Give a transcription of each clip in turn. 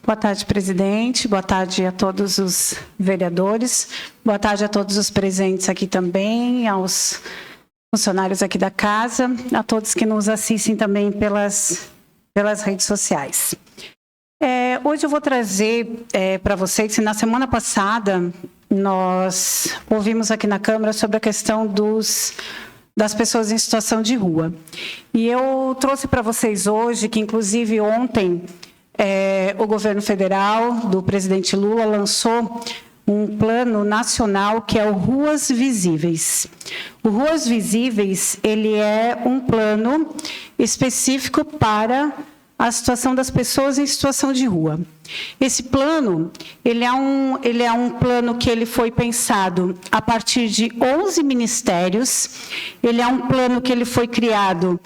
Boa tarde, presidente. Boa tarde a todos os vereadores. Boa tarde a todos os presentes aqui também, aos funcionários aqui da casa, a todos que nos assistem também pelas redes sociais. Hoje eu vou trazer para vocês, na semana passada, nós ouvimos aqui na Câmara sobre a questão das pessoas em situação de rua. E eu trouxe para vocês hoje, que inclusive ontem o governo federal do presidente Lula lançou um plano nacional que é o Ruas Visíveis. O Ruas Visíveis, ele é um plano específico para a situação das pessoas em situação de rua. Esse plano, ele é um plano que ele foi pensado a partir de 11 ministérios, ele é um plano que ele foi criado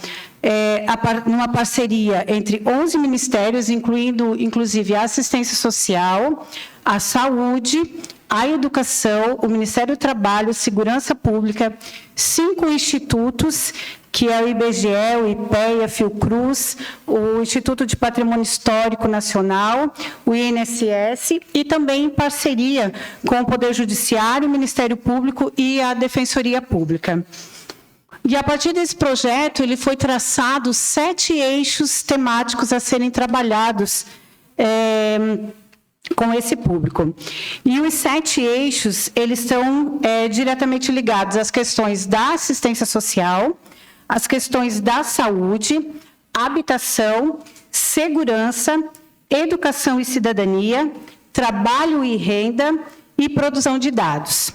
numa parceria entre 11 ministérios, incluindo, inclusive, a assistência social, a saúde, a educação, o Ministério do Trabalho, Segurança Pública, 5 institutos, que é o IBGE, o IPEA, a Fiocruz, o Instituto de Patrimônio Histórico Nacional, o INSS, e também em parceria com o Poder Judiciário, o Ministério Público e a Defensoria Pública. E, a partir desse projeto, ele foi traçado 7 eixos temáticos a serem trabalhados com esse público. E os 7 eixos, eles estão diretamente ligados às questões da assistência social, às questões da saúde, habitação, segurança, educação e cidadania, trabalho e renda e produção de dados.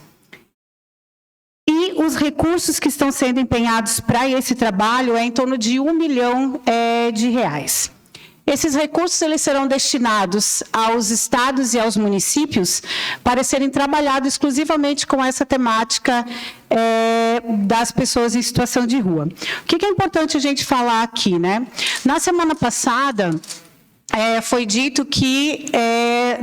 E os recursos que estão sendo empenhados para esse trabalho é em torno de R$1 milhão de reais. Esses recursos eles serão destinados aos estados e aos municípios para serem trabalhados exclusivamente com essa temática das pessoas em situação de rua. O que é importante a gente falar aqui, né? Na semana passada, foi dito que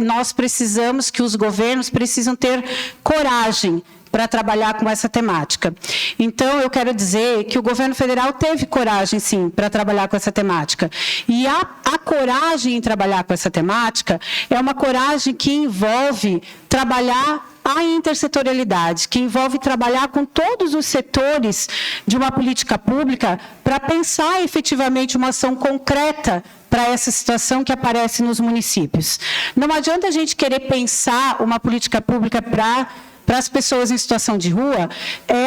nós precisamos, que os governos precisam ter coragem para trabalhar com essa temática. Então, eu quero dizer que o governo federal teve coragem, sim, para trabalhar com essa temática. E a coragem em trabalhar com essa temática é uma coragem que envolve trabalhar a intersetorialidade, que envolve trabalhar com todos os setores de uma política pública para pensar efetivamente uma ação concreta para essa situação que aparece nos municípios. Não adianta a gente querer pensar uma política pública para as pessoas em situação de rua,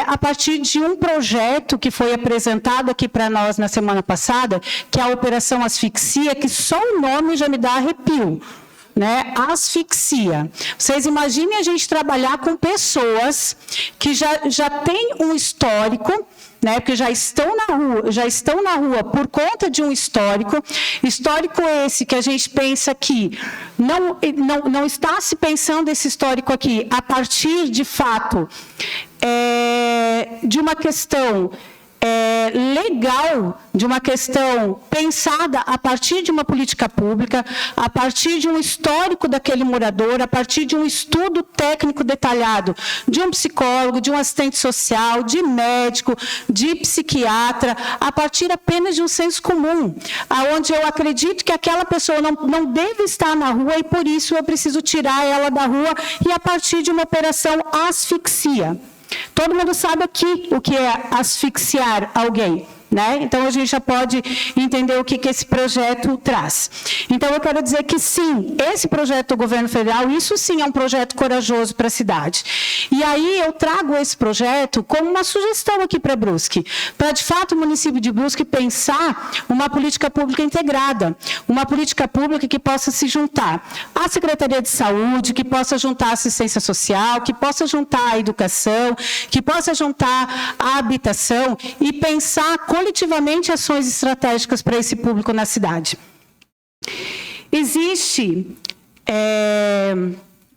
a partir de um projeto que foi apresentado aqui para nós na semana passada, que é a Operação Asfixia, que só o nome já me dá arrepio, né? Asfixia. Vocês imaginem a gente trabalhar com pessoas que já têm um histórico, né, porque já estão na rua por conta de um histórico esse que a gente pensa que não está se pensando esse histórico aqui a partir, de fato, de uma questão legal, de uma questão pensada a partir de uma política pública, a partir de um histórico daquele morador, a partir de um estudo técnico detalhado de um psicólogo, de um assistente social, de médico, de psiquiatra, a partir apenas de um senso comum, onde eu acredito que aquela pessoa não deve estar na rua e, por isso, eu preciso tirar ela da rua e a partir de uma operação asfixia. Todo mundo sabe aqui o que é asfixiar alguém, né? Então, a gente já pode entender o que esse projeto traz. Então, eu quero dizer que, sim, esse projeto do governo federal, isso sim é um projeto corajoso para a cidade. E aí, eu trago esse projeto como uma sugestão aqui para Brusque, para, de fato, o município de Brusque pensar uma política pública integrada, uma política pública que possa se juntar à Secretaria de Saúde, que possa juntar a assistência social, que possa juntar a educação, que possa juntar a habitação e pensar coletivamente ações estratégicas para esse público na cidade. Existe,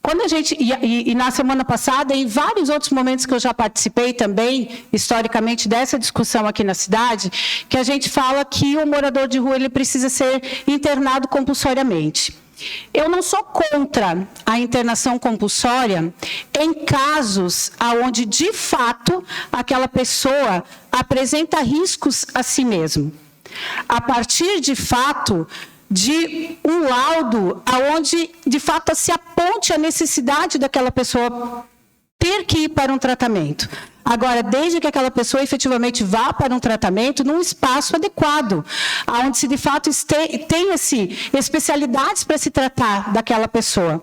quando a gente, e na semana passada, em vários outros momentos que eu já participei também, historicamente, dessa discussão aqui na cidade, que a gente fala que o morador de rua ele precisa ser internado compulsoriamente. Eu não sou contra a internação compulsória em casos onde, de fato, aquela pessoa apresenta riscos a si mesmo. A partir, de fato, de um laudo onde, de fato, se aponte a necessidade daquela pessoa ter que ir para um tratamento. Agora, desde que aquela pessoa efetivamente vá para um tratamento num espaço adequado, onde se de fato tenha-se especialidades para se tratar daquela pessoa.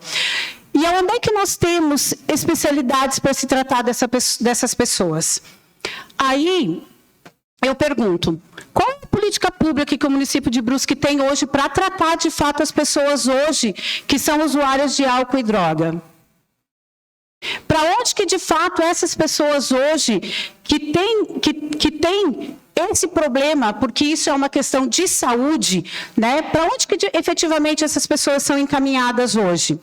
E onde é que nós temos especialidades para se tratar dessas pessoas? Aí, eu pergunto, qual é a política pública que o município de Brusque tem hoje para tratar, de fato, as pessoas hoje que são usuárias de álcool e droga? Para onde que, de fato, essas pessoas hoje que têm esse problema, porque isso é uma questão de saúde, né? Para onde que efetivamente essas pessoas são encaminhadas hoje?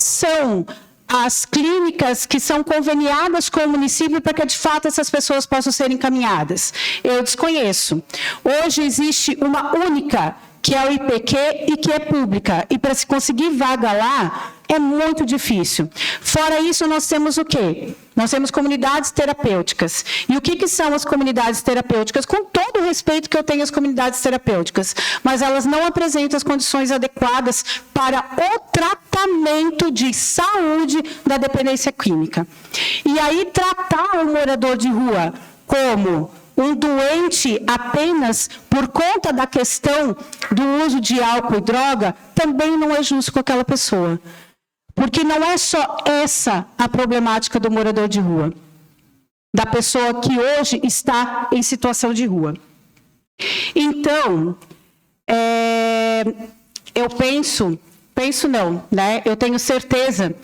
São as clínicas que são conveniadas com o município para que, de fato, essas pessoas possam ser encaminhadas? Eu desconheço. Hoje existe uma única, que é o IPQ e que é pública. E para se conseguir vaga lá, é muito difícil. Fora isso, nós temos o quê? Nós temos comunidades terapêuticas. E o que são as comunidades terapêuticas? Com todo o respeito que eu tenho às comunidades terapêuticas, mas elas não apresentam as condições adequadas para o tratamento de saúde da dependência química. E aí, tratar o morador de rua como um doente apenas por conta da questão do uso de álcool e droga, também não é justo com aquela pessoa. Porque não é só essa a problemática do morador de rua, da pessoa que hoje está em situação de rua. Então, eu tenho certeza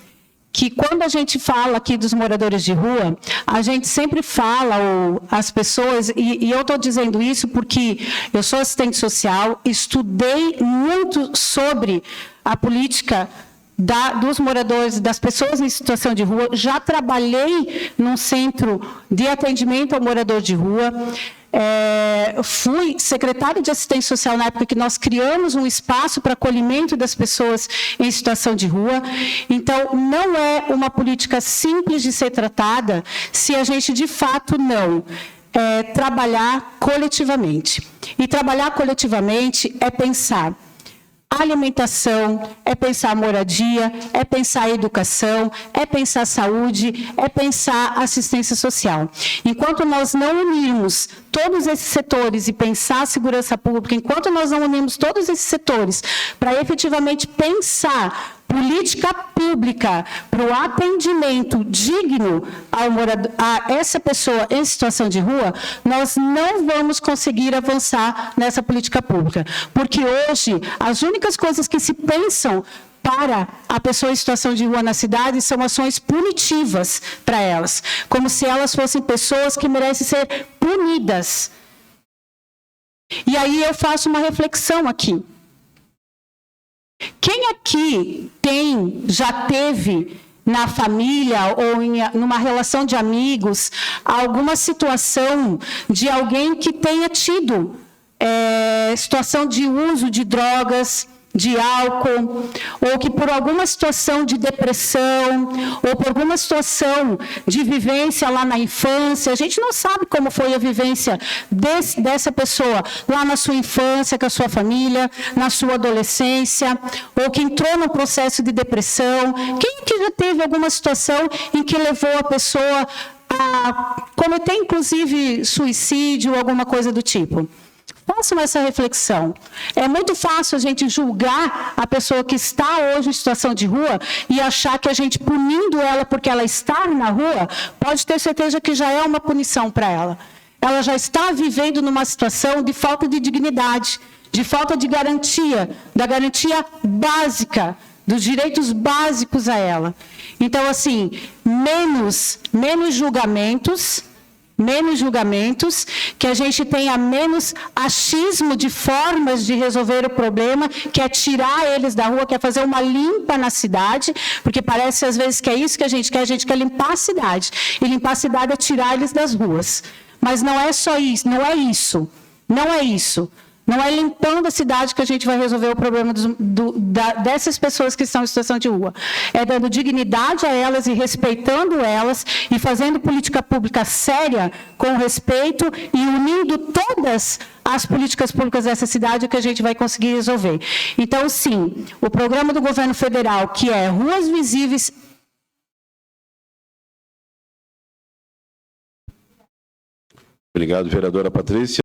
que quando a gente fala aqui dos moradores de rua, a gente sempre fala, ou as pessoas, e eu estou dizendo isso porque eu sou assistente social, estudei muito sobre a política dos moradores, das pessoas em situação de rua, já trabalhei num centro de atendimento ao morador de rua, fui secretária de assistência social na época que nós criamos um espaço para acolhimento das pessoas em situação de rua. Então, não é uma política simples de ser tratada se a gente, de fato, não trabalhar coletivamente. E trabalhar coletivamente é pensar alimentação, é pensar moradia, é pensar educação, é pensar saúde, é pensar assistência social. Enquanto nós não unirmos todos esses setores e pensar a segurança pública, enquanto nós não unirmos todos esses setores para efetivamente pensar política pública para o atendimento digno a essa pessoa em situação de rua, nós não vamos conseguir avançar nessa política pública. Porque hoje, as únicas coisas que se pensam para a pessoa em situação de rua na cidade são ações punitivas para elas, como se elas fossem pessoas que merecem ser punidas. E aí eu faço uma reflexão aqui. Quem aqui já teve na família ou numa relação de amigos alguma situação de alguém que tenha tido situação de uso de drogas, de álcool, ou que por alguma situação de depressão, ou por alguma situação de vivência lá na infância, a gente não sabe como foi a vivência dessa pessoa lá na sua infância, com a sua família, na sua adolescência, ou que entrou num processo de depressão. Quem que já teve alguma situação em que levou a pessoa a cometer, inclusive, suicídio ou alguma coisa do tipo? Façam essa reflexão. É muito fácil a gente julgar a pessoa que está hoje em situação de rua e achar que a gente, punindo ela porque ela está na rua, pode ter certeza que já é uma punição para ela. Ela já está vivendo numa situação de falta de dignidade, de falta de garantia, da garantia básica, dos direitos básicos a ela. Então, assim, menos julgamentos, que a gente tenha menos achismo de formas de resolver o problema, que é tirar eles da rua, que é fazer uma limpa na cidade, porque parece às vezes que é isso que a gente quer limpar a cidade. E limpar a cidade é tirar eles das ruas. Mas não é só isso, não é isso. Não é limpando a cidade que a gente vai resolver o problema dessas pessoas que estão em situação de rua. É dando dignidade a elas e respeitando elas e fazendo política pública séria, com respeito e unindo todas as políticas públicas dessa cidade que a gente vai conseguir resolver. Então, sim, o programa do governo federal, que é Ruas Visíveis... Obrigado, vereadora Patrícia.